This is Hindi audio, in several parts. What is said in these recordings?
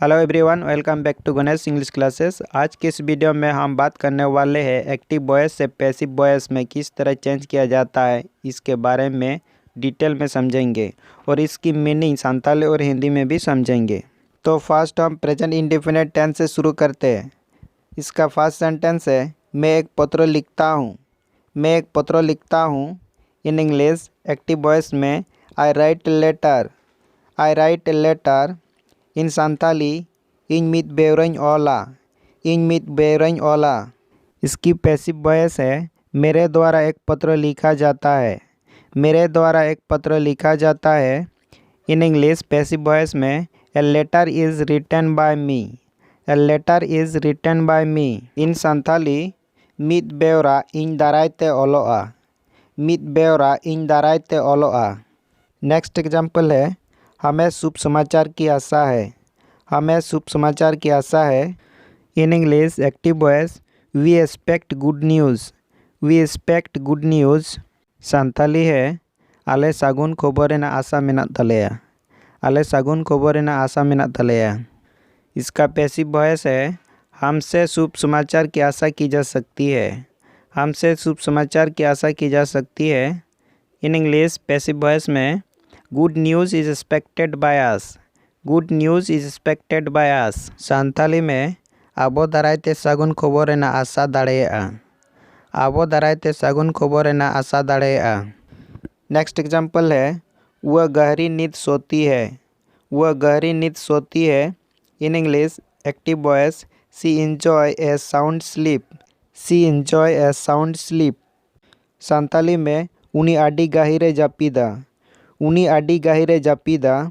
Hello everyone, welcome back to Ganesh English classes. आज के इस वीडियो में हम बात करने वाले हैं एक्टिव वॉइस से पैसिव वॉइस में किस तरह चेंज किया जाता है, इसके बारे में डिटेल में समझेंगे और इसकी मीनिंग संताली और हिंदी में भी समझेंगे। तो फर्स्ट हम प्रेजेंट इंडेफिनिट टेंस से शुरू करते हैं। इसका फर्स्ट सेंटेंस है, मैं एक पत्र लिखता हूँ। मैं एक पत्र लिखता हूँ। इन इंग्लिश एक्टिव वॉइस में आई राइट लेटर। आई राइट लेटर। इन संताली इन मित बेवरन ओला। इन मित बेवरन ओला। इसकी पैसिव वॉइस है, मेरे द्वारा एक पत्र लिखा जाता है। मेरे द्वारा एक पत्र लिखा जाता है। इन इंग्लिश पैसिव वॉइस में a letter is written by me. A letter is written by me. In Santali मित बेवरा इन दारायते ओलोआ। मित बेवरा इन दारायते ओलोआ। नेक्स्ट एग्जाम्पल है, हमें शुभ समाचार की आशा है। हमें शुभ समाचार की आशा है। In English active voice we expect good news. We expect good news. Santali है, आले सागुन खबर रेना आशा मेनाग तालेया। आले सागुन खबर रेना आशा मेनाग तालेया। इसका पैसिव वॉइस है, हमसे शुभ समाचार की आशा की जा सकती है। हमसे शुभ समाचार की आशा की जा सकती है। इन इंग्लिश पैसिव वॉइस में good news is expected by us. Good news is expected bye us. Santali में आबो दारायते सागुन खबर रेना आशा दाड़ेयागा। आबो दारायते सागुन खबर रेना आशा दाड़ेयागा। नेक्स्ट एग्जाम्पल है, वह गहरी नींद सोती है। वह गहरी नींद सोती है। In English active voice she enjoy a sound sleep. She enjoy a sound sleep. Santali में उनी आडी गाहिरे जापीदा। उनी आडी गाहिरे जापीदा।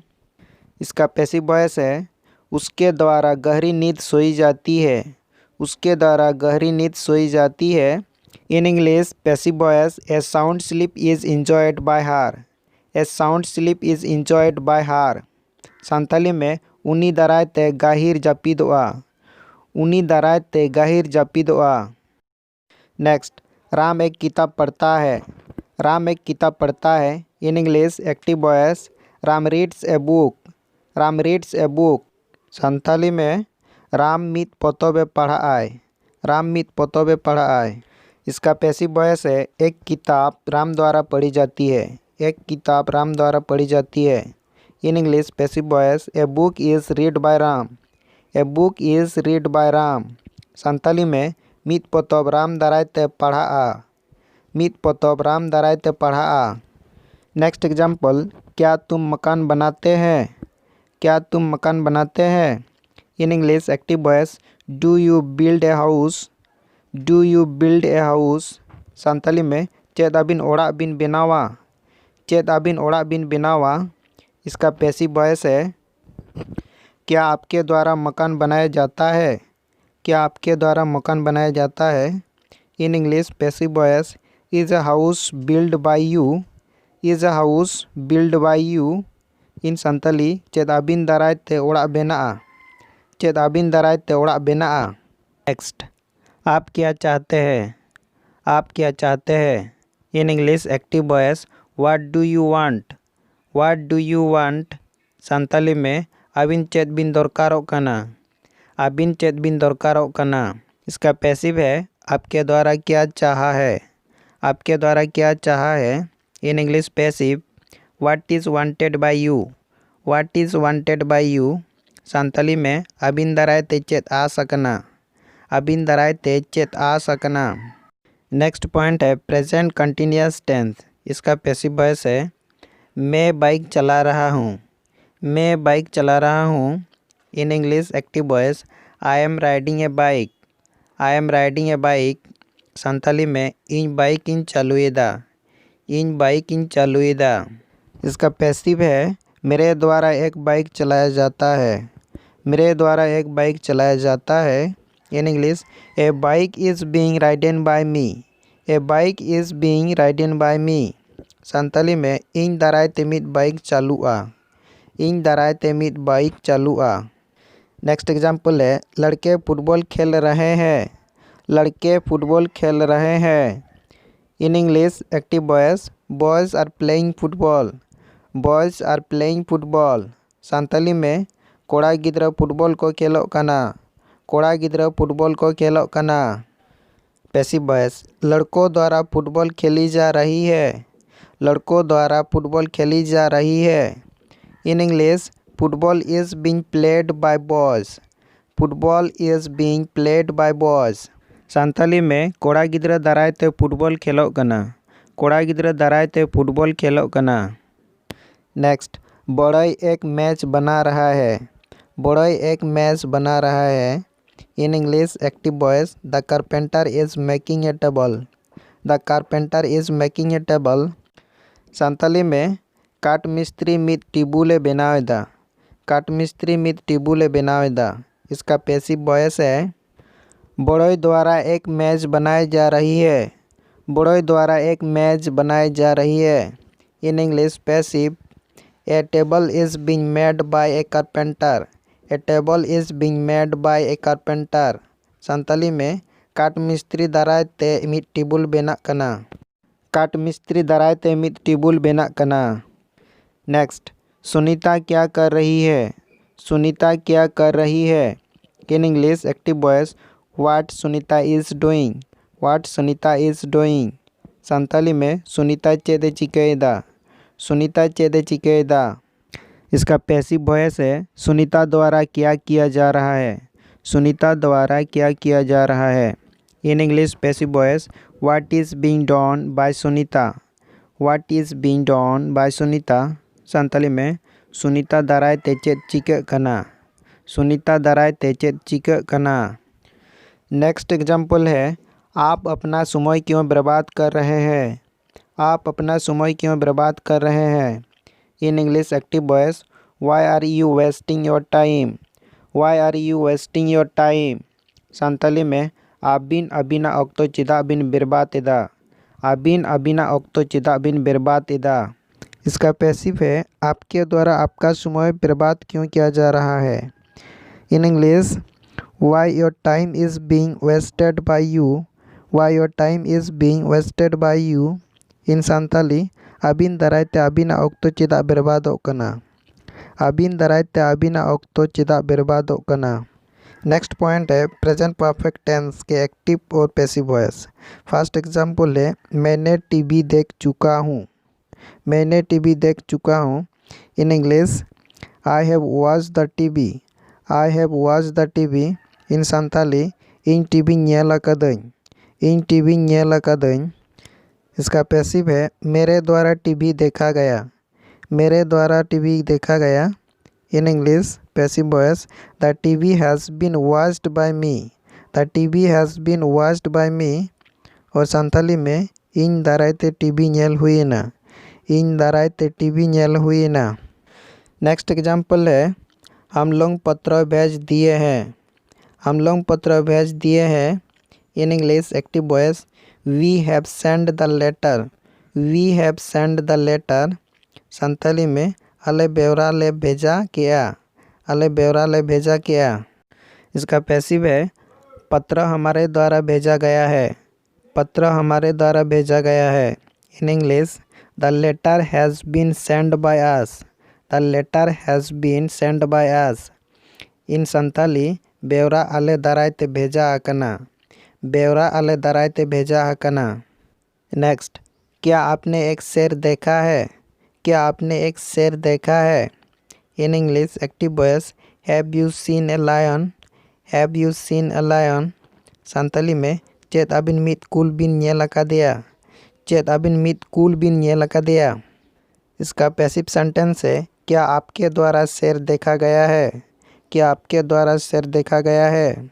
इसका पैसिव वॉइस है, उसके द्वारा गहरी नींद सोई जाती है। उसके द्वारा गहरी नींद सोई जाती है। In English passive voice a sound sleep is enjoyed by her. A sound sleep is enjoyed by her. Santali में उनी दारायते गाहिर जापीदोआ। उनी दारायते गाहिर जापीदोआ। नेक्स्ट, राम एक किताब पढ़ता है। राम एक किताब पढ़ता है। In English active voice Ram reads a book. Ram reads a book. Santali में राम मित पोतोबे पढ़ाए। राम मित पोतोबे पढ़ाए। इसका पैसिव वॉइस है, एक किताब राम द्वारा पढ़ी जाती है। एक किताब राम द्वारा पढ़ी जाती है। In English passive voice a book is read by Ram. A book is read by Ram. Santali में मित पोतोब राम दारायते पढ़ाआ। मित पोतोब राम दारायते पढ़ाआ। नेक्स्ट एग्जाम्पल, क्या तुम मकान बनाते हैं। क्या तुम मकान बनाते हैं। In English active voice do you build a house. Do you build a house. Santali में चेद आबिन ओड़ाग बिन बेनावा। चेद आबिन ओड़ाग बिन बेनावा। इसका पैसिव वॉइस है, क्या आपके द्वारा मकान बनाया जाता है। क्या आपके द्वारा मकान बनाया जाता है। In English passive voice is a house build by you. Is a house build by you. In Santali चेद आबिन दारायते ओड़ाग बेनाआ। चेद आबिन दारायते ओड़ाग बेनाआ। नेक्स्ट, आप क्या चाहते हैं। आप क्या चाहते हैं। In English active voice what do you want. What do you want. Santali में आबिन चेद बिन दरकारोग कना। आबिन चेद बिन दरकारोग कना। इसका पैसिव है, आपके द्वारा क्या चाहा है। आपके द्वारा क्या चाहा है। In English passive what is wanted bye you. What is wanted bye you. Santali में आबिन दारायते चेद आस अकना। आबिन दारायते चेद आस अकना। नेक्स्ट पॉइंट है प्रेजेंट कंटिन्यूअस टेंस। इसका पैसिव वॉइस है, मैं बाइक चला रहा हूँ। मैं बाइक चला रहा हूँ। In English active voice I am riding A bike. I am riding A bike. Santali में इन bike in चालुएदा। In bike in चालुएदा। इसका पैसिव है, मेरे द्वारा एक बाइक चलाया जाता है। मेरे द्वारा एक बाइक चलाया जाता है। In English a bike is being ridden by me. A bike is being ridden by me. Santali में इन दारायते मित बाइक चालुआ। इन दारायते मित बाइक चालुआ। नेक्स्ट एग्जाम्पल है, लड़के फुटबॉल खेल रहे हैं। लड़के फुटबॉल खेल रहे हैं। In English active voice boys are playing football. Boys are playing football. Santali में कोड़ा गिद्रा फुटबॉल को खेलोग कना। कोड़ा गिद्रा फुटबॉल को खेलोग कना। पैसिव वॉइस लड़कों द्वारा फुटबॉल खेली जा रही है। लड़कों द्वारा फुटबॉल खेली जा रही है। In English football is being played by boys. Football is being played by boys. Santali में कोड़ा गिद्रा दाराय ते फुटबॉल खेलोग कना। कोड़ा गिद्रा दाराय ते फुटबॉल खेलोग कना। नेक्स्ट बड़ई एक मैच बना रहा है। बड़ई एक मैच बना रहा है। In English active voice the carpenter is making a table. The carpenter is making a table. Santali में काट मिस्त्री मित टिबुले बनावेदा। काट मिस्त्री मित टिबुले बनावेदा। इसका पैसिव वॉइस है बड़ई द्वारा एक मैच बनाई जा रही है। बड़ई द्वारा एक मैच बनाई जा रही है। In English passive A table is being made bye A carpenter. A table is being made bye A carpenter. Santali में काट मिस्त्री दाराय ते मित टिबुल बेनाग कना। काट मिस्त्री दाराय ते मित टिबुल बेनाग कना। नेक्स्ट सुनीता क्या कर रही है। सुनीता क्या कर रही है। In English active voice what Sunita is doing. What Sunita is doing. Santali में सुनीता चेदे चिकायेदा। सुनीता चेदे चिकायेदा। इसका पैसिव वॉइस है सुनीता द्वारा क्या किया जा रहा है। सुनीता द्वारा क्या किया जा रहा है। In English passive voice what is being done by Sunita. What is being done by Sunita. Santali में सुनीता दाराय ते चेद चिकाग कना। सुनीता दाराय ते चेद चिकाग कना। नेक्स्ट एग्जाम्पल है आप अपना समय क्यों बर्बाद कर रहे हैं। आप अपना समय क्यों बर्बाद कर रहे हैं। In English active voice why are you wasting your time. Why are you wasting your time. Santali में आबिन अबिना ऑक्तो चिदा बिन बर्बाद एदा। आबिन अबिना ऑक्तो चिदा बिन बर्बाद एदा। इसका पैसिव है आपके द्वारा आपका समय बर्बाद क्यों किया जा रहा है। In English why your time is being wasted by you. Why your time is being wasted by you. In Santali आबिन दाराय ते आबिना ऑक्तो चिदा बर्बादोग कना। आबिन दाराय ते आबिना ऑक्तो चिदा बर्बादोग कना। नेक्स्ट पॉइंट है प्रेजेंट परफेक्ट टेंस के एक्टिव और पैसिव वॉइस। फर्स्ट एग्जाम्पल है मैंने टीवी देख चुका हूँ। मैंने टीवी देख चुका हूँ। In English I have watched the TV. I have watched the TV. In Santali इन टीवी ñेल अकादኝ। इन टीवी ñेल अकादኝ। इसका पैसिव है मेरे द्वारा टीवी देखा गया। मेरे द्वारा टीवी देखा गया। In English passive voice the TV has been watched by me. The TV has been watched by me. और सानताली में इन दाराय ते टीवी ñेल हुई ना। इन दाराय ते टीवी ñेल हुई ना। नेक्स्ट एग्जाम्पल है हम लोग पत्र भेज दिए हैं। हम लोग पत्र भेज दिए हैं। In English active voice we have send the letter. We have send the letter. Santali में अले बेवरा ले भेजा किया। अले बेवरा ले भेजा किया। इसका पैसिव है पत्र हमारे द्वारा भेजा गया है। पत्र हमारे द्वारा भेजा गया है। In English the letter has been send by us. The letter has been send by us. In Santali बेवरा आले दाराय ते भेजा आकना। बेवरा आले दाराय ते भेजा आकना। नेक्स्ट क्या आपने एक शेर देखा है। क्या आपने एक शेर देखा है। In English active voice have you seen a lion. Have you seen a lion. Santali में चेद आबिन मित कुल बिन ñेल अकादेया। चेद आबिन मित कुल बिन ñेल अकादेया। इसका पैसिव सेंटेंस है क्या आपके द्वारा शेर देखा गया है। क्या आपके द्वारा शेर देखा गया है।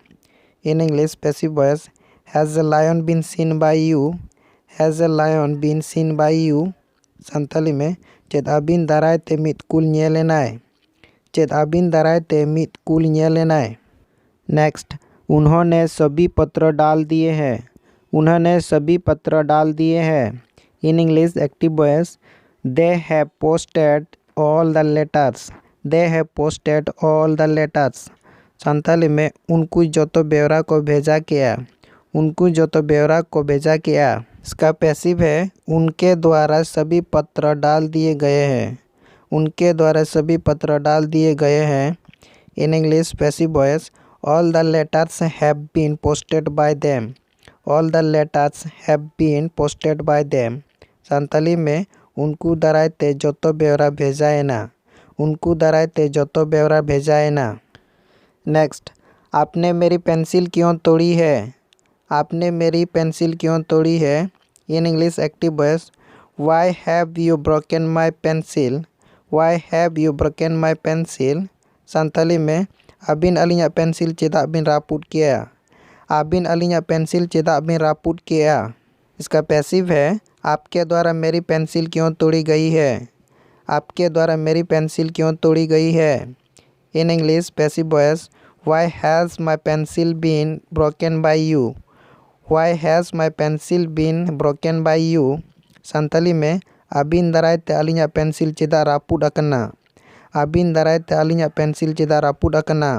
In English passive voice has a lion been seen by you. Has a lion been seen by you. Santali में चेद आबिन दाराय ते मित कुल ñेलेनाय। चेद आबिन दाराय ते मित कुल ñेलेनाय। नेक्स्ट उन्होंने सभी पत्र डाल दिए हैं। उन्होंने सभी पत्र डाल दिए हैं। In English active voice they have posted all the letters. They have posted all the letters. Santali में उनको जोतो बेवरा को भेजा किया। उनको जोतो बेवरा को भेजा किया। इसका पैसिव है उनके द्वारा सभी पत्र डाल दिए गए हैं। उनके द्वारा सभी पत्र डाल दिए गए हैं। In English, passive voice, all the letters have been posted by them. All the letters have been posted by them. सान्ताली में उनको दारायते जोतो बेवरा भेजाएना, उनको दारायते जोतो बेवरा भेजाएना। नेक्स्ट, आपने मेरी पेंसिल क्यों तोड़ी है? आपने मेरी पेंसिल क्यों तोड़ी है? In English active voice, why have you broken my pencil? Why have you broken my pencil? Santali में आबिन अलिया पेंसिल चेदा बिन रापुट किया। आबिन अलिया पेंसिल चेदा बिन रापुट किया। इसका पैसिव है, आपके द्वारा मेरी पेंसिल क्यों तोड़ी गई है? आपके द्वारा मेरी पेंसिल क्यों तोड़ी गई है? In English passive voice, why has my pencil been broken by you? Why has my pencil been broken by you? Santali में आबिन दारायते अलिया पेंसिल चेदा रापुट अकना। आबिन दारायते अलिया पेंसिल चेदा रापुट अकना।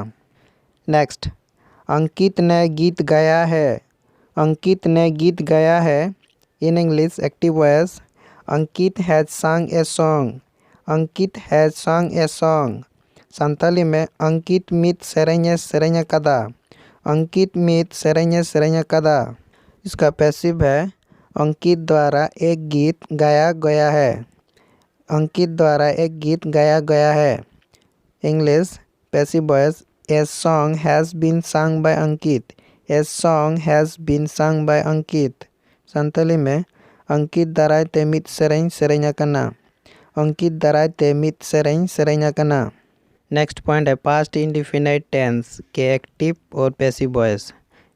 नेक्स्ट, अंकित ने गीत गाया है। अंकित ने गीत गाया है। In English active voice, Ankit has sang a song. Ankit has sang a song. Santali में अंकित मित सेरेंगे सेरेंगे कदा। अंकित मित सेरेंगे सेरेंगे कदा। इसका पैसिव है, अंकित द्वारा एक गीत गाया गया है। अंकित द्वारा एक गीत गाया गया है। English passive voice, a song has been sung by Ankit. A song has been sung by Ankit. Santali में अंकित दारायते मित सेरेंग सेरेंग अकना। अंकित दारायते मित सेरेंग सेरेंग अकना। नेक्स्ट पॉइंट है पास्ट इंडिफिनाइट टेंस के एक्टिव और पैसिव वॉइस।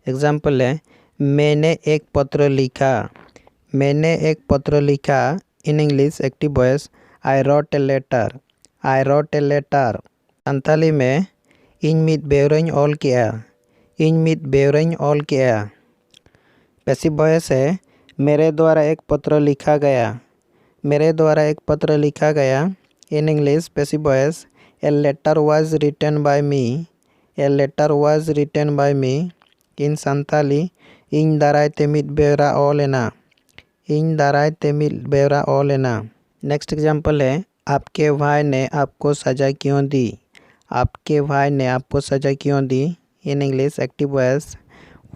एग्जाम्पल है, मैंने एक पत्र लिखा। मैंने एक पत्र लिखा। In English active voice, I wrote a letter. I wrote a letter. Santali में इन मित बेवरኝ ऑल किया। इन मित बेवरኝ ऑल किया। पैसिव वॉइस है, मेरे द्वारा एक पत्र लिखा गया। मेरे द्वारा एक पत्र लिखा गया। In English passive voice, a letter was written by me. A letter was written by me. In Santali, इन दारायते मित बेवरा ऑल एना। इन दारायते मित बेवरा ऑल एना। नेक्स्ट एग्जाम्पल है, आपके भाई ने आपको सज़ा क्यों दी? आपके भाई ने आपको सज़ा क्यों दी? In English active voice,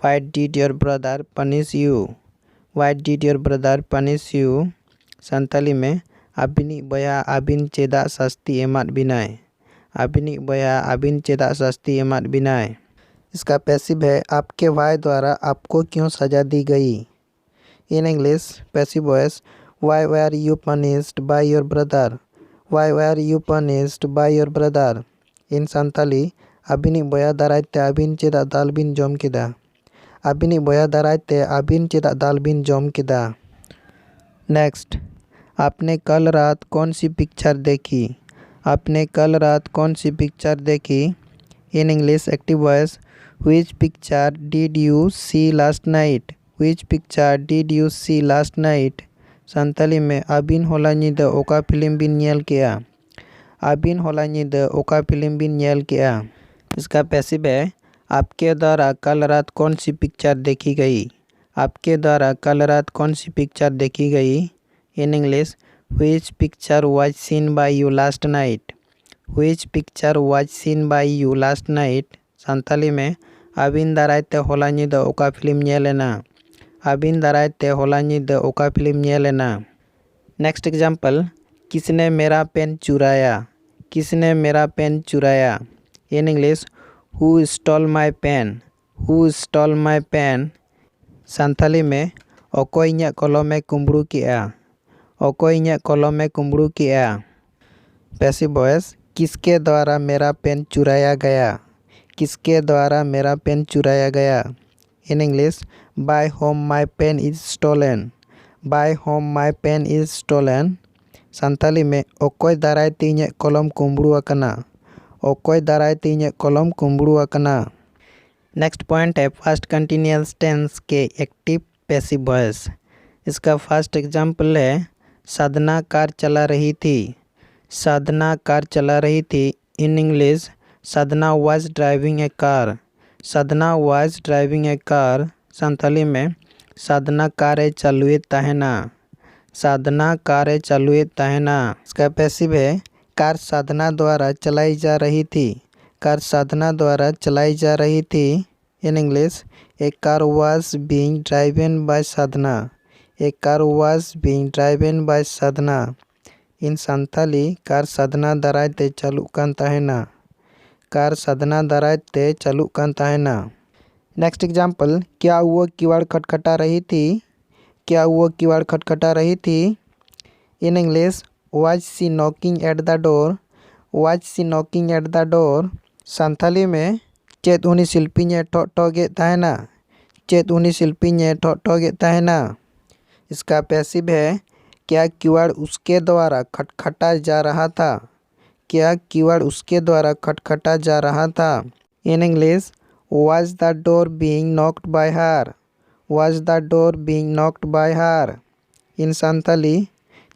why did your brother punish you? Why did your brother punish you? Santali में आबिनी बया आबिन चेदा शास्ति एमात बिनाय। आबिनी बया आबिन चेदा शास्ति एमात बिनाय। इसका पैसिव है, आपके भाई द्वारा आपको क्यों सज़ा दी गई? In English passive voice, why were you punished by your brother? Why were you punished by your brother? In Santali, आबिनी बया दारायते आबिन चेदा दाल बिन जम केदा। आबिनी बया दारायते आबिन चेदा दाल बिन जम केदा। नेक्स्ट, आपने कल रात कौन सी पिक्चर देखी? आपने कल रात कौन सी पिक्चर देखी? In English active voice, which picture did you see last night? Which picture did you see last night? Santali में आबिन होला ᱧᱤᱫᱟᱹ ओका फिल्म बिन ᱧᱮᱞ किया। आबिन होला ᱧᱤᱫᱟᱹ ओका फिल्म बिन ᱧᱮᱞ किया। इसका पैसिव है, आपके द्वारा कल रात कौन सी पिक्चर देखी गई? आपके द्वारा कल रात कौन सी पिक्चर देखी गई? In English, which picture was seen by you last night? Which picture was seen by you last night? Santali में आबिन दारायते होला ᱧᱤᱫᱟᱹ ओका फिल्म ᱧᱮᱞᱮᱱᱟ। आबिन दारायते होला ᱧᱤᱫᱟᱹ ओका फिल्म ᱧᱮᱞᱮᱱᱟ। नेक्स्ट एग्जाम्पल, किसने मेरा पेन चुराया? किसने मेरा पेन चुराया? In English, who stole my pen? Who stole my pen? Santali में अकोय इᱧᱟᱹᱜ कलमे कुंबड़ू किया। अकोय इᱧᱟᱹᱜ कलमे कुंबड़ू किया। पैसिव वॉइस, किसके द्वारा मेरा पेन चुराया गया? किसके द्वारा मेरा पेन चुराया गया? In English, by whom my pen is stolen. By whom my pen is stolen. Santali में अकोय दारायते इᱧᱟᱹᱜ कलम कुंबड़ू अकना। अकोय दारायते इᱧᱟᱹᱜ कलम कुंबड़ू अकना। नेक्स्ट पॉइंट है फर्स्ट कंटिन्यूअस टेंस के एक्टिव पैसिव वॉइस। इसका फर्स्ट एग्जाम्पल है, साधना कार चला रही थी। साधना कार चला रही थी। In English, Sadhana was driving a car. Sadhana was driving a car. Santali में साधना कारे चालुए ताहेना। साधना कारे चालुए ताहेना। इसका पैसिव है, कार साधना द्वारा चलाई जा रही थी। कार साधना द्वारा चलाई जा रही थी। In English, a car was being driven by Sadhana. A car was being driven by Sadhana. In Santali car Sadhana दाराय ते चालुग कान ताहेना। कार साधना दाराय ते चालुग कान ताहेना। नेक्स्ट एग्जाम्पल, क्या वो किवाड़ खटखटा रही थी? क्या वो किवाड़ खटखटा रही थी? In English, was she knocking at the door? Was she knocking at the door? Santali में चेत उनी शिल्पीने ठोगे ताहेना? चेत उनी शिल्पीने ठोगे ताहेना? इसका पैसिव है, क्या किवाड़ उसके द्वारा खटखटा जा रहा था? क्या किवाड़ उसके द्वारा खटखटा जा रहा था? In English, was the door being knocked by her? Was the door being knocked by her? इन सानथाली,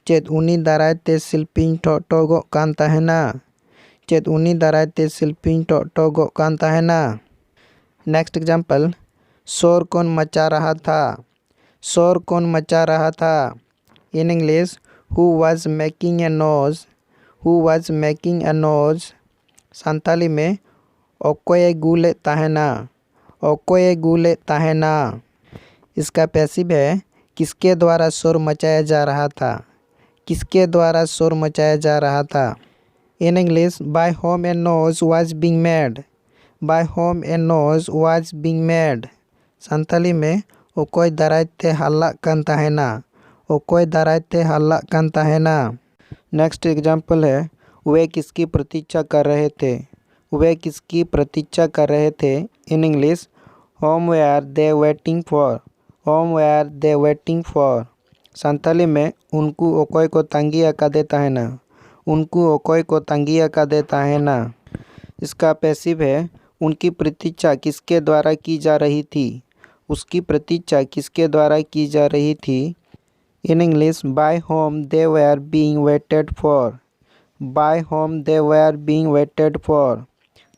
चेत उनी दाराय ते शिल्पीन ठोगो कान ताहेना? चेत उनी दाराय ते शिल्पीन ठोगो कान ताहेना? नेक्स्ट एग्जाम्पल, शोर कौन मचा रहा था? शोर कौन मचा रहा था? In English, who was making a noise? Who was making a noise? Santali में ओकोये गुले ताहेना? ओकोये गुले ताहेना? इसका पैसिव है, किसके द्वारा शोर मचाया जा रहा था? किसके द्वारा शोर मचाया जा रहा था? In English, by whom a noise was being made? By whom a noise was being made? Santali में ओकोय दाराय ते हल्ला कान ताहेना? ओकोय दाराय ते हल्ला कान ताहेना? नेक्स्ट एग्जाम्पल है, वे किसकी प्रतीक्षा कर रहे थे? वे किसकी प्रतीक्षा कर रहे थे? In English, whom were they waiting for? Whom were they waiting for? Santali में उनको ओकोय को तांगी अका देता है ना? उनको ओकोय को तांगी अका देता है ना? इसका पैसिव है, उनकी प्रतीक्षा किसके द्वारा की जा रही थी? उसकी प्रतीक्षा किसके द्वारा की जा रही थी? In English, by whom they were being waited for? By whom they were being waited for?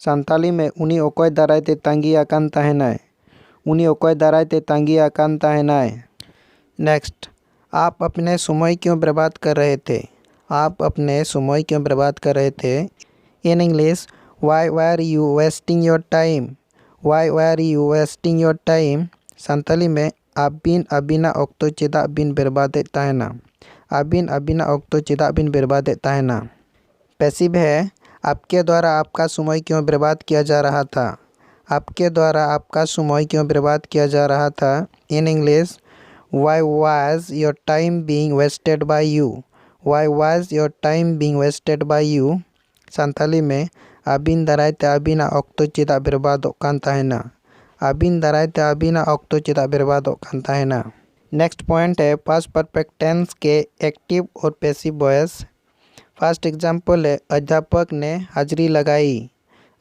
Santali में उनी ओकोय दाराय ते तांगी आकान ताहेनाय? उनी ओकोय दाराय ते तांगी आकान ताहेनाय? नेक्स्ट, आप अपने समय क्यों बर्बाद कर रहे थे? आप अपने समय क्यों बर्बाद कर रहे थे? In English, why were you wasting your time? Why were you wasting your time? Santali में आबिन अबिना ऑक्तो चेदा बिन बर्बादे ताहेना? आबिन अबिना ऑक्तो चेदा बिन बर्बादे ताहेना? पैसिव है, आपके द्वारा आपका समय क्यों बर्बाद किया जा रहा था? आपके द्वारा आपका समय क्यों बर्बाद किया जा रहा था? In English, why was your time being wasted by you? Why was your time being wasted by you? Santali में आबिन दाराय ते आबिना ऑक्तो चेदा बर्बादोग कान ताहेना? आबिन दाराय ते आबिना ऑक्तो चेदा बर्बादोग कान ताहेना? नेक्स्ट पॉइंट है पास्ट परफेक्ट टेंस के एक्टिव और पैसिव वॉइस। फर्स्ट एग्जाम्पल है, अध्यापक ने हाजिरी लगाई।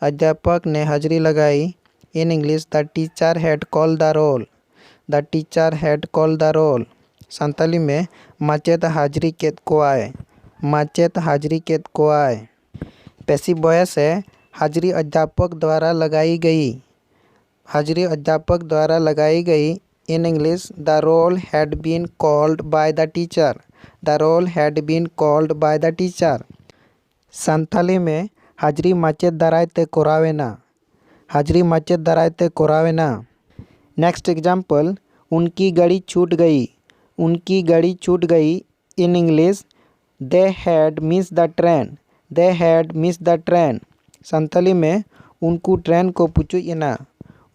अध्यापक ने हाजिरी लगाई। In English, the teacher had called the roll? The teacher had called the roll? Santali में माचेद हाजिरी केत कोआय? माचेद हाजिरी केत कोआय? पैसिव वॉइस है, हाजिरी अध्यापक द्वारा लगाई गई। हाजिरी अध्यापक द्वारा लगाई गई। In English, the roll had been called by the teacher? The roll had been called by the teacher? Santali में हाजिरी माचेद दाराय ते कोरावेना? हाजिरी माचेद दाराय ते कोरावेना? नेक्स्ट एग्जाम्पल, उनकी गाड़ी छूट गई। उनकी गाड़ी छूट गई। In English, they had miss the train? They had miss the train? Santali में उनको ट्रेन को पुचुइना?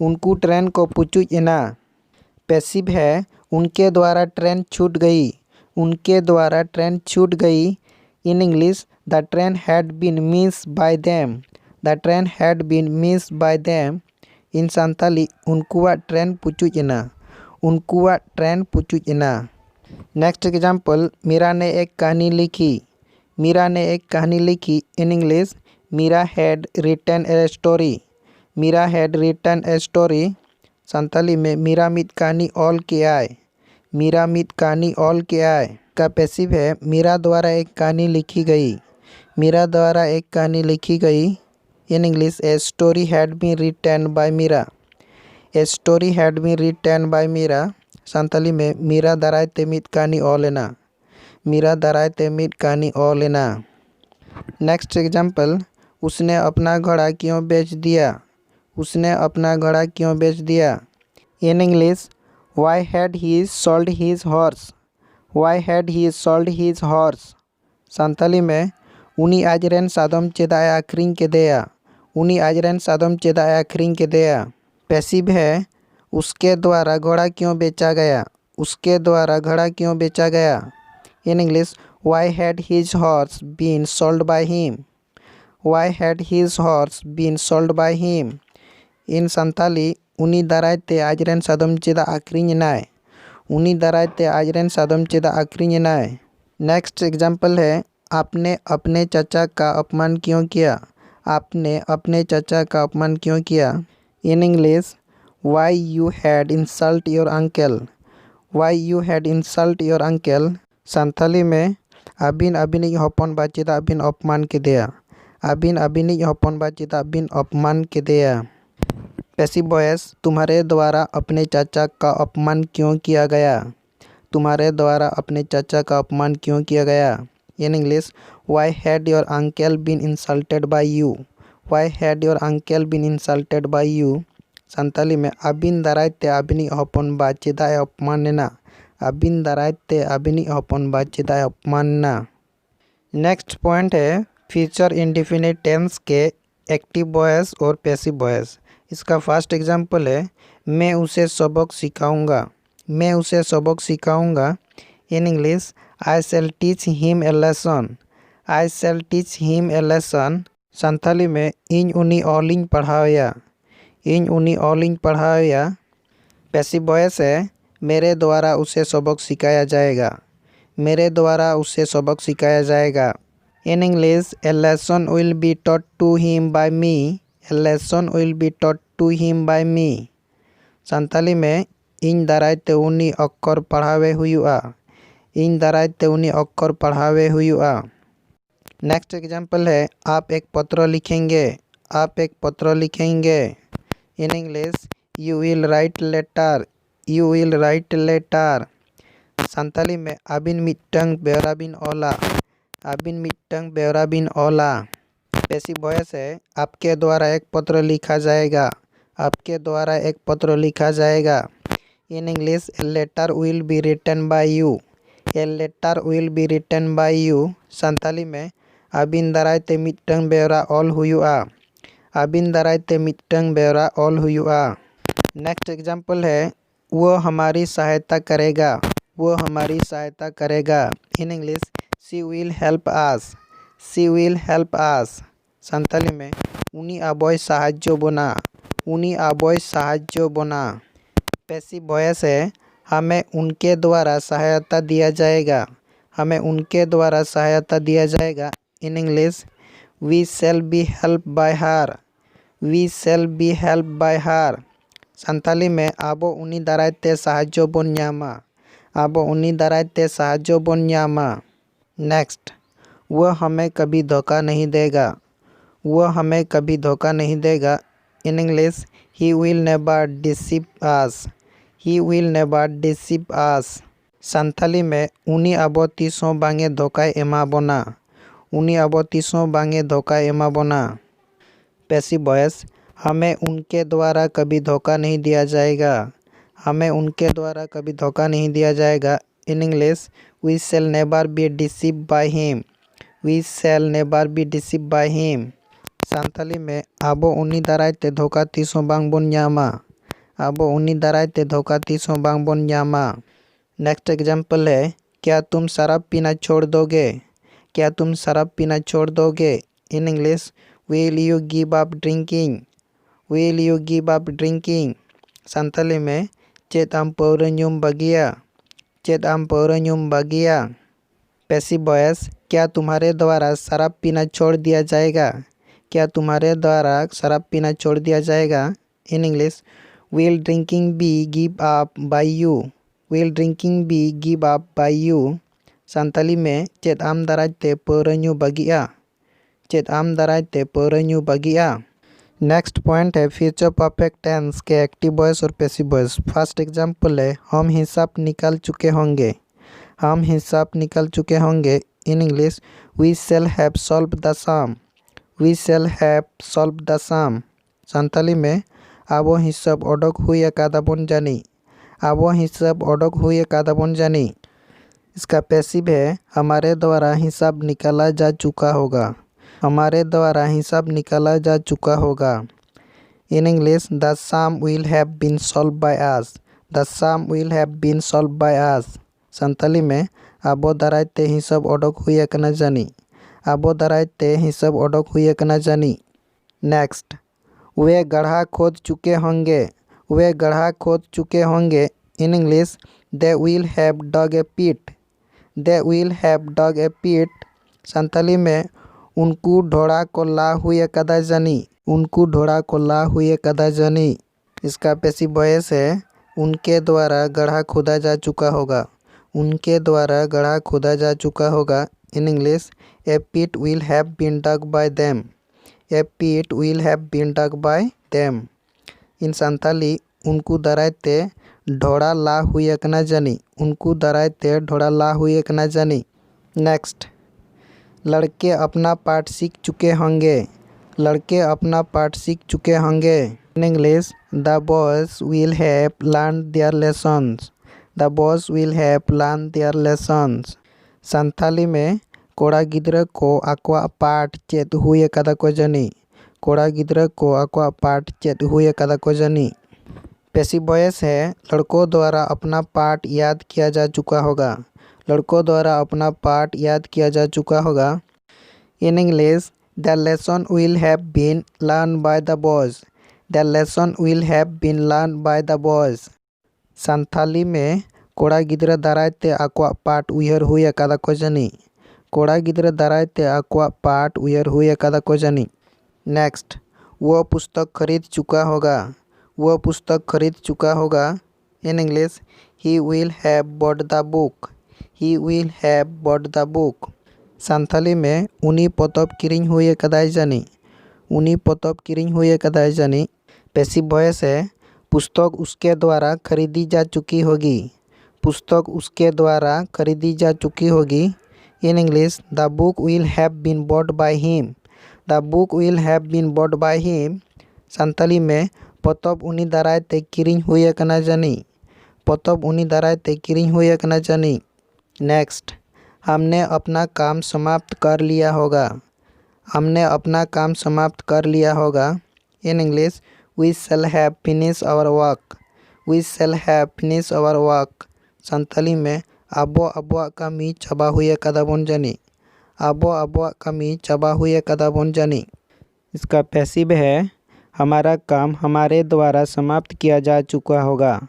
उनको ट्रेन को पुचुइना? पैसिव है, उनके द्वारा ट्रेन छूट गई। उनके द्वारा ट्रेन छूट गई। In English, the train had been miss by them? The train had been miss by them? In Santali, उनकुआ ट्रेन पुचुइना? उनकुआ ट्रेन पुचुइना? नेक्स्ट एग्जाम्पल, मीरा ने एक कहानी लिखी। मीरा ने एक कहानी लिखी। In English, Meera had written a story? Meera had written a story? Santali में मीरा मित कहानी ऑल के आए? मीरा मित कहानी ऑल के आए? का पैसिव है, मीरा द्वारा एक कहानी लिखी गई। मीरा द्वारा एक कहानी लिखी गई। In English, a story had been written by Meera? A story had been written by Meera? Santali में मीरा दाराय ते मित कहानी ऑलेना? मीरा दाराय ते मित कहानी ऑलेना? नेक्स्ट एग्जाम्पल, उसने अपना घोड़ा क्यों बेच दिया? उसने अपना घोड़ा क्यों बेच दिया? In English, why had he sold his horse? Why had he sold his horse? Santali में, उनी आजरेन सादम चेदाए आखरिंग केदेया? उनी आजरेन सादम चेदाए आखरिंग केदेया? पैसिव है, उसके द्वारा घोड़ा क्यों बेचा गया? उसके द्वारा घोड़ा क्यों बेचा गया? In English, why had his horse been sold by him? Why had his horse been sold by him? In Santali, उनी दारायते आजरेन सादम चेदा आखरिंग नाय? उनी दारायते आजरेन सादम चेदा आखरिंग नाय? नेक्स्ट एग्जाम्पल है, आपने अपने चाचा का अपमान क्यों किया? आपने अपने चाचा का अपमान क्यों किया? इन English, why you had insult your uncle? Why you had insult your uncle? Santali में, आबिन आबिनिज हपन बा चेदा बिन अपमान केदेया? आबिन आबिनिज हपन बा चेदा बिन अपमान केदेया? पैसिव वॉइस, तुम्हारे द्वारा अपने चाचा का अपमान क्यों किया गया? तुम्हारे द्वारा अपने चाचा का अपमान क्यों किया गया? In English, why had your uncle been insulted by you? Why had your uncle been insulted by you? Santali में, आबिन दारायते आबिनिज हपन बा चेदाए अपमानेना? आबिन दारायते आबिनिज हपन बा चेदाए अपमानना? नेक्स्ट पॉइंट है फ्यूचर इंडेफिनिट टेंस के एक्टिव वॉइस और पैसिव वॉइस। इसका फर्स्ट एग्जांपल है, मैं उसे सबक सिखाऊंगा। मैं उसे सबक सिखाऊंगा। In English, I shall teach him a lesson. I shall teach him a lesson. Santali में, इन उनी ऑलिंग पढ़ाया? इन उनी ऑलिंग पढ़ाया? पैसिव वॉइस है, मेरे द्वारा उसे सबक सिखाया जाएगा। मेरे द्वारा उसे सबक सिखाया जाएगा। In English, a lesson will be taught to him by me. A lesson will be taught to him by me. Santali में, इन दारायते उनी अक्कर पढ़ावे हुआ। इन दारायते उनी अक्कर पढ़ावे हुआ। नेक्स्ट एग्जाम्पल है, आप एक पत्र लिखेंगे। आप एक पत्र लिखेंगे। In English, you will write letter. You will write letter. Santali में, आबिन मिट्टंग बेवरा बिन ओला। आबिन मिट्टंग बेवरा बिन ओला। पैसिव वॉइस है, आपके द्वारा एक पत्र लिखा जाएगा। आपके द्वारा एक पत्र लिखा जाएगा। In English, a letter will be written by you. A letter will be written by you. Santali में, आबिन दारायते मिट्टंग बेवरा ऑल हुआ। आबिन दारायते मिट्टंग बेवरा ऑल हुआ। नेक्स्ट एग्जाम्पल है, वो हमारी सहायता करेगा। वो हमारी सहायता करेगा। In English, she will help us. She will help us. Santali में, उनी आबोय साहाज्य बना। उनी आबोय साहाज्य बना। पैसिव वॉइस है, हमें उनके द्वारा सहायता दिया जाएगा। हमें उनके द्वारा सहायता दिया जाएगा। In English, we shall be help by her. We shall be help by her. Santali में, आबो उनी दारायते साहाज्य बन न्यामा। आबो उनी दारायते साहाज्य बन न्यामा। नेक्स्ट, वह हमें कभी धोखा नहीं देगा। वह हमें कभी धोखा नहीं देगा। In English, he will never deceive us. He will never deceive अस। सानताली में, उनी आबो तीसों बांगे धोखाय एमा बोना। उनी आबो तीसों बांगे धोखा एमा बोना। पैसिव वॉइस, हमें उनके द्वारा कभी धोखा नहीं दिया जाएगा। हमें उनके द्वारा कभी धोखा नहीं दिया जाएगा। In English, we shall never be deceive by him. We shall never be deceive by him. Santali में, आबो उनी दारायते धोखा तीसों बांग बोन न्यामा। आबो उनी दारायते धोखा तीसों बांग बोन न्यामा। नेक्स्ट एग्जाम्पल है, क्या तुम शराब पीना छोड़ दोगे? क्या तुम शराब पीना छोड़ दोगे? इन English, will you give up drinking. Will you give up drinking. Santali में, चेद आम पौरे ᱧᱩᱢ बगिया। चेद आम पौरे ᱧᱩᱢ बगिया। पैसिव वॉइस, क्या तुम्हारे द्वारा शराब पीना छोड़ दिया जाएगा? क्या तुम्हारे द्वारा शराब पीना छोड़ दिया जाएगा? In English, will drinking be give up by you. Will drinking be give up by you. Santali में, चेद आम दारायते पौरे ᱧᱩ बगिया। चेद आम दारायते पौरे ᱧᱩ बगिया। नेक्स्ट पॉइंट है फ्यूचर परफेक्ट टेंस के एक्टिव वॉइस और पैसिव वॉइस। फर्स्ट एग्जाम्पल है, हम हिसाब निकाल चुके होंगे। हम हिसाब निकाल चुके होंगे। In English, we shall have solve the sum. We shall have solve the sum. Santali में आबो हिसाब ओडोक हुए कादाबन जानी। आबो हिसाब ओडोक हुए कादाबन जानी। इसका पैसिव है हमारे द्वारा हिसाब निकाला जा चुका होगा। हमारे द्वारा हिसाब निकाला जा चुका होगा। In English the sum will have been solve by us. The sum will have been solve by us. Santali में आबो दारायते हिसाब ओडोक हुए कना जानी। आबो दारायते हिसाब ओडोक हुए कना जानी। नेक्स्ट, वे गड्ढा खोद चुके होंगे। वे गड्ढा खोद चुके होंगे। In English they will have dug a pit. They will have dug a pit. Santali में उनको ढोड़ा को ला हुए कदा जानी। उनको ढोड़ा को ला हुए कदा जानी। इसका पैसिव वॉइस है उनके द्वारा गड्ढा खोदा जा चुका होगा। उनके द्वारा गड्ढा खोदा जा चुका होगा। In English a pit will have been dug by them. A pit will have been dug by them. In Santali उनको दरायते ढोड़ा ला हुए कना जानी। उनको दरायते ढोड़ा ला हुए कना जानी। नेक्स्ट, लड़के अपना पाठ सीख चुके होंगे। लड़के अपना पाठ सीख चुके होंगे। In English the boys will have learn their lessons. The boys will have learn their lessons. Santali में कोड़ा गिद्रा को आक्वा पाठ चेत हुए कदा को जानी। कोड़ा गिद्रा को आक्वा पाठ चेत हुए कदा को जानी। पैसिव वॉइस है लड़कों द्वारा अपना पाठ याद किया जा चुका होगा। लड़कों द्वारा अपना पाठ याद किया जा चुका होगा। In English the lesson will have been learn by the boys. The lesson will have been learn by the boys. Santali में कोड़ा गिद्रा दारायते आक्वा पाठ उयहर हुए कदा को जानी। कोड़ा गिद्रा दारायते आक्वा पाठ उयहर हुए कदा को जानी। नेक्स्ट, वो पुस्तक खरीद चुका होगा। वो पुस्तक खरीद चुका होगा। In English he will have bought the book. He will have bought the book. Santhali में उनी पोतब किरिंग हुए कदाई जानी। उनी पोतब किरिंग हुए कदाई जानी। पैसिव वॉइस है पुस्तक उसके द्वारा खरीदी जा चुकी होगी। पुस्तक उसके द्वारा खरीदी जा चुकी होगी। In English the book will have been bought by him. The book will have been bought by him. Santali में पोतब उनी दारायते किरिंग हुए कना जानी। पोतब उनी दारायते किरिंग हुए कना जानी। नेक्स्ट, हमने अपना काम समाप्त कर लिया होगा। हमने अपना काम समाप्त कर लिया होगा। In English we shall have finish our work. We shall have finish our work. Santali में आबो आबोआग कामी चाबा हुए कदा बन जानी। आबो आबोआग कामी चाबा हुए कदा बन जानी। इसका पैसिव है हमारा काम हमारे द्वारा समाप्त किया जा चुका होगा।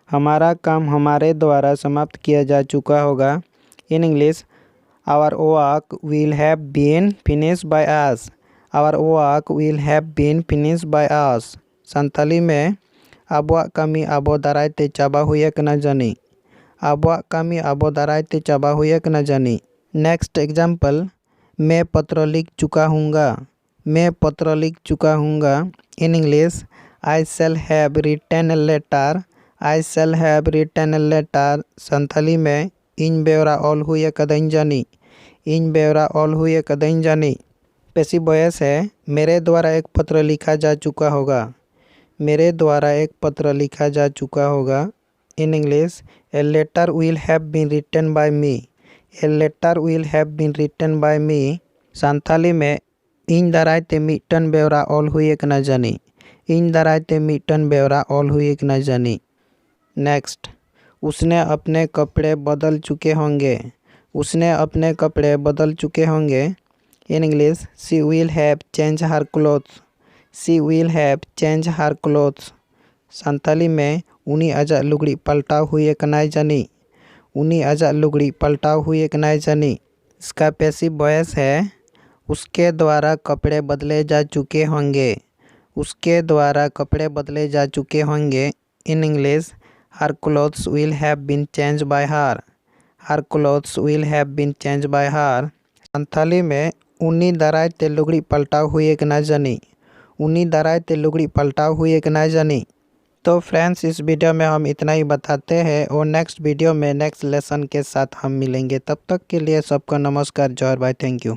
हमारा काम हमारे द्वारा समाप्त किया जा चुका होगा। In English our work will have been finished by us. Our work will have been finished by us. Santali में आबोआग कामी आबो दारायते चाबा हुए कना जानी। आबोआग कामी आबो दारायते चाबा हुए कना जानी। नेक्स्ट एग्जाम्पल, मैं पत्र लिख चुका हूँगा। मैं पत्र लिख चुका हूँगा। In English I shall have written a letter. I shall have written a letter. Santali में इन बेवरा ऑल हुए कदइन जानी। इन बेवरा ऑल हुए कदइन जानी। पैसिव वॉइस है मेरे द्वारा एक पत्र लिखा जा चुका होगा। मेरे द्वारा एक पत्र लिखा जा चुका होगा। In English a letter will have been written by me. A letter will have been written by me. Santali में इन दारायते मिटन बेवरा ऑल हुए कना जानी। इन दारायते मिटन बेवरा ऑल हुए कना जानी। नेक्स्ट, उसने अपने कपड़े बदल चुके होंगे। उसने अपने कपड़े बदल चुके होंगे। In English she will have change her clothes. She will have change her clothes. Santhali में उनी आजा लुगड़ी पलटाव हुए कनाई जानी। उनी आजा लुगड़ी पलटाव हुए कनाई जानी। इसका पैसिव वॉइस है उसके द्वारा कपड़े बदले जा चुके होंगे। उसके द्वारा कपड़े बदले जा चुके होंगे। In English her clothes will have been change by her. Her clothes will have been change by her. Santali में उनी दारायते लुगड़ी पलटाव हुए कना जानी। उनी दारायते लुगड़ी पलटाव हुए कना जानी। तो फ्रेंड्स इस वीडियो में हम इतना ही बताते हैं और नेक्स्ट वीडियो में नेक्स्ट लेसन के साथ हम मिलेंगे। तब तक के लिए सबको नमस्कार, जय हिंद, बाय, थैंक यू।